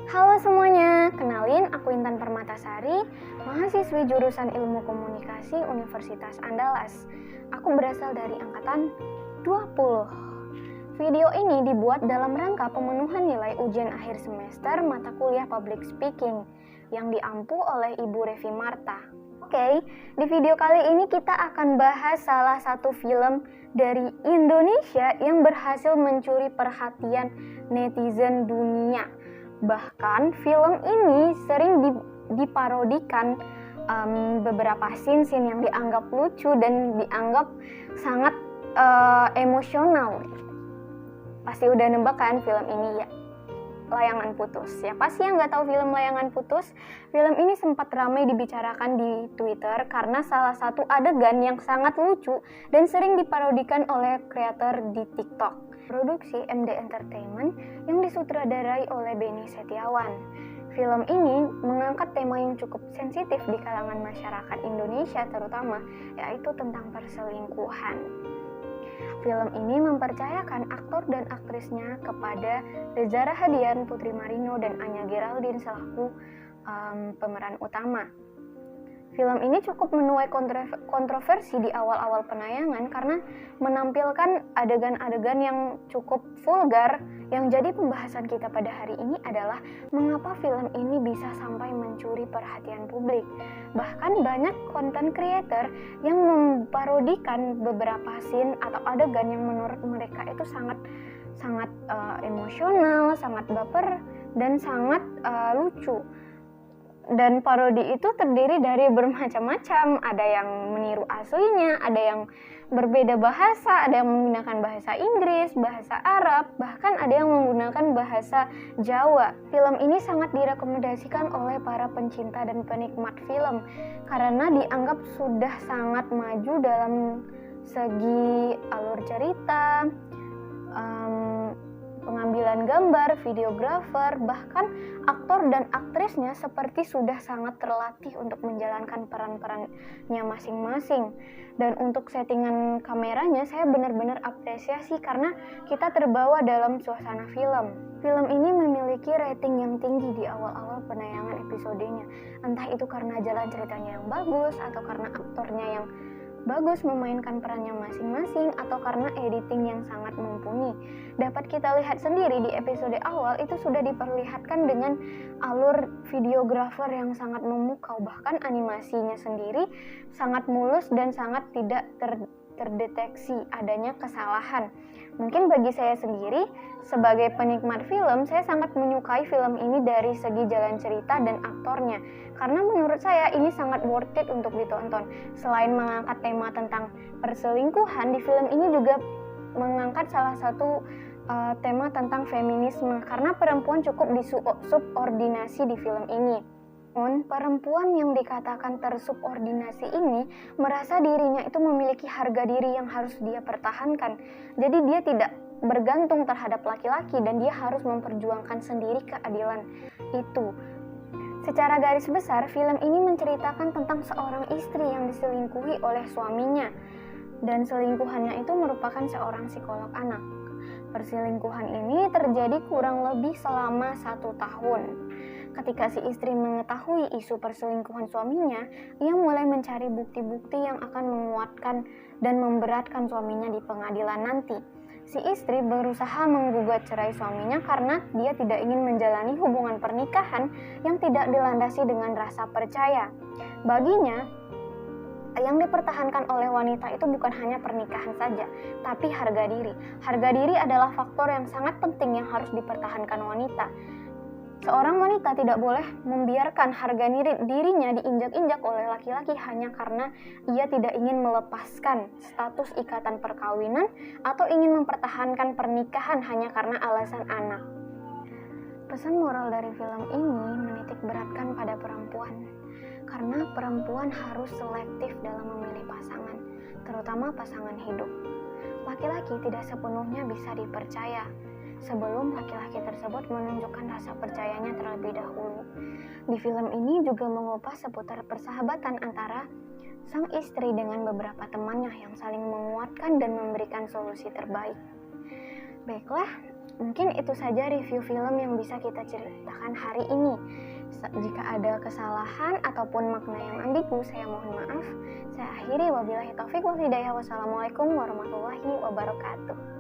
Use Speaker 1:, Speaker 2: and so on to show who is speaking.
Speaker 1: Halo semuanya, kenalin aku Intan Permatasari, mahasiswi jurusan Ilmu Komunikasi Universitas Andalas. Aku berasal dari angkatan 20. Video ini dibuat dalam rangka pemenuhan nilai ujian akhir semester mata kuliah Public Speaking yang diampu oleh Ibu Revi Marta. Oke, di video kali ini kita akan bahas salah satu film dari Indonesia yang berhasil mencuri perhatian netizen dunia. Bahkan film ini sering diparodikan beberapa scene yang dianggap lucu dan dianggap sangat emosional. Pasti udah nebak kan film ini ya? Layangan Putus. Siapa sih yang nggak tahu film Layangan Putus? Film ini sempat ramai dibicarakan di Twitter karena salah satu adegan yang sangat lucu dan sering diparodikan oleh kreator di TikTok. Produksi MD Entertainment yang disutradarai oleh Benny Setiawan. Film ini mengangkat tema yang cukup sensitif di kalangan masyarakat Indonesia terutama, yaitu tentang perselingkuhan. Film ini mempercayakan aktor dan aktrisnya kepada Reza Rahadian, Putri Marino, dan Anya Geraldine selaku pemeran utama. Film ini cukup menuai kontroversi di awal-awal penayangan karena menampilkan adegan-adegan yang cukup vulgar. Yang jadi pembahasan kita pada hari ini adalah mengapa film ini bisa sampai mencuri perhatian publik. Bahkan banyak konten creator yang memparodikan beberapa scene atau adegan yang menurut mereka itu sangat emosional, sangat baper, dan sangat lucu. Dan parodi itu terdiri dari bermacam-macam, ada yang meniru aslinya, ada yang berbeda bahasa, ada yang menggunakan bahasa Inggris, bahasa Arab, bahkan ada yang menggunakan bahasa Jawa. Film ini sangat direkomendasikan oleh para pencinta dan penikmat film, karena dianggap sudah sangat maju dalam segi alur cerita, pengambilan gambar, videografer, bahkan aktor dan aktrisnya seperti sudah sangat terlatih untuk menjalankan peran-perannya masing-masing. Dan untuk settingan kameranya saya benar-benar apresiasi karena kita terbawa dalam suasana film. Film ini memiliki rating yang tinggi di awal-awal penayangan episodenya. Entah itu karena jalan ceritanya yang bagus atau karena aktornya yang bagus memainkan perannya masing-masing atau karena editing yang sangat mumpuni. Dapat kita lihat sendiri di episode awal itu sudah diperlihatkan dengan alur videografer yang sangat memukau, bahkan animasinya sendiri sangat mulus dan sangat tidak terdeteksi adanya kesalahan. Mungkin bagi saya sendiri sebagai penikmat film, saya sangat menyukai film ini dari segi jalan cerita dan aktornya. Karena menurut saya ini sangat worth it untuk ditonton. Selain mengangkat tema tentang perselingkuhan, di film ini juga mengangkat salah satu tema tentang feminisme. Karena perempuan cukup disubordinasi di film ini. Perempuan yang dikatakan tersubordinasi ini merasa dirinya itu memiliki harga diri yang harus dia pertahankan. Jadi dia tidak bergantung terhadap laki-laki dan dia harus memperjuangkan sendiri keadilan itu. Secara garis besar, film ini menceritakan tentang seorang istri yang diselingkuhi oleh suaminya. Dan selingkuhannya itu merupakan seorang psikolog anak. Perselingkuhan ini terjadi kurang lebih selama 1 tahun. Ketika si istri mengetahui isu perselingkuhan suaminya, ia mulai mencari bukti-bukti yang akan menguatkan dan memberatkan suaminya di pengadilan nanti. Si istri berusaha menggugat cerai suaminya karena dia tidak ingin menjalani hubungan pernikahan yang tidak dilandasi dengan rasa percaya. Baginya, yang dipertahankan oleh wanita itu bukan hanya pernikahan saja, tapi harga diri. Harga diri adalah faktor yang sangat penting yang harus dipertahankan wanita. Seorang wanita tidak boleh membiarkan harga dirinya diinjak-injak oleh laki-laki hanya karena ia tidak ingin melepaskan status ikatan perkawinan atau ingin mempertahankan pernikahan hanya karena alasan anak. Pesan moral dari film ini menitik beratkan pada perempuan, karena perempuan harus selektif dalam memilih pasangan, terutama pasangan hidup. Laki-laki tidak sepenuhnya bisa dipercaya sebelum laki-laki tersebut menunjukkan rasa percayanya terlebih dahulu. Di film ini juga mengupas seputar persahabatan antara sang istri dengan beberapa temannya yang saling menguatkan dan memberikan solusi terbaik. Baiklah, Mungkin itu saja review film yang bisa kita ceritakan hari ini. Jika ada kesalahan ataupun makna yang ambigu, saya mohon maaf. Saya akhiri, wabillahi taufik wal hidayah. Wassalamualaikum warahmatullahi wabarakatuh.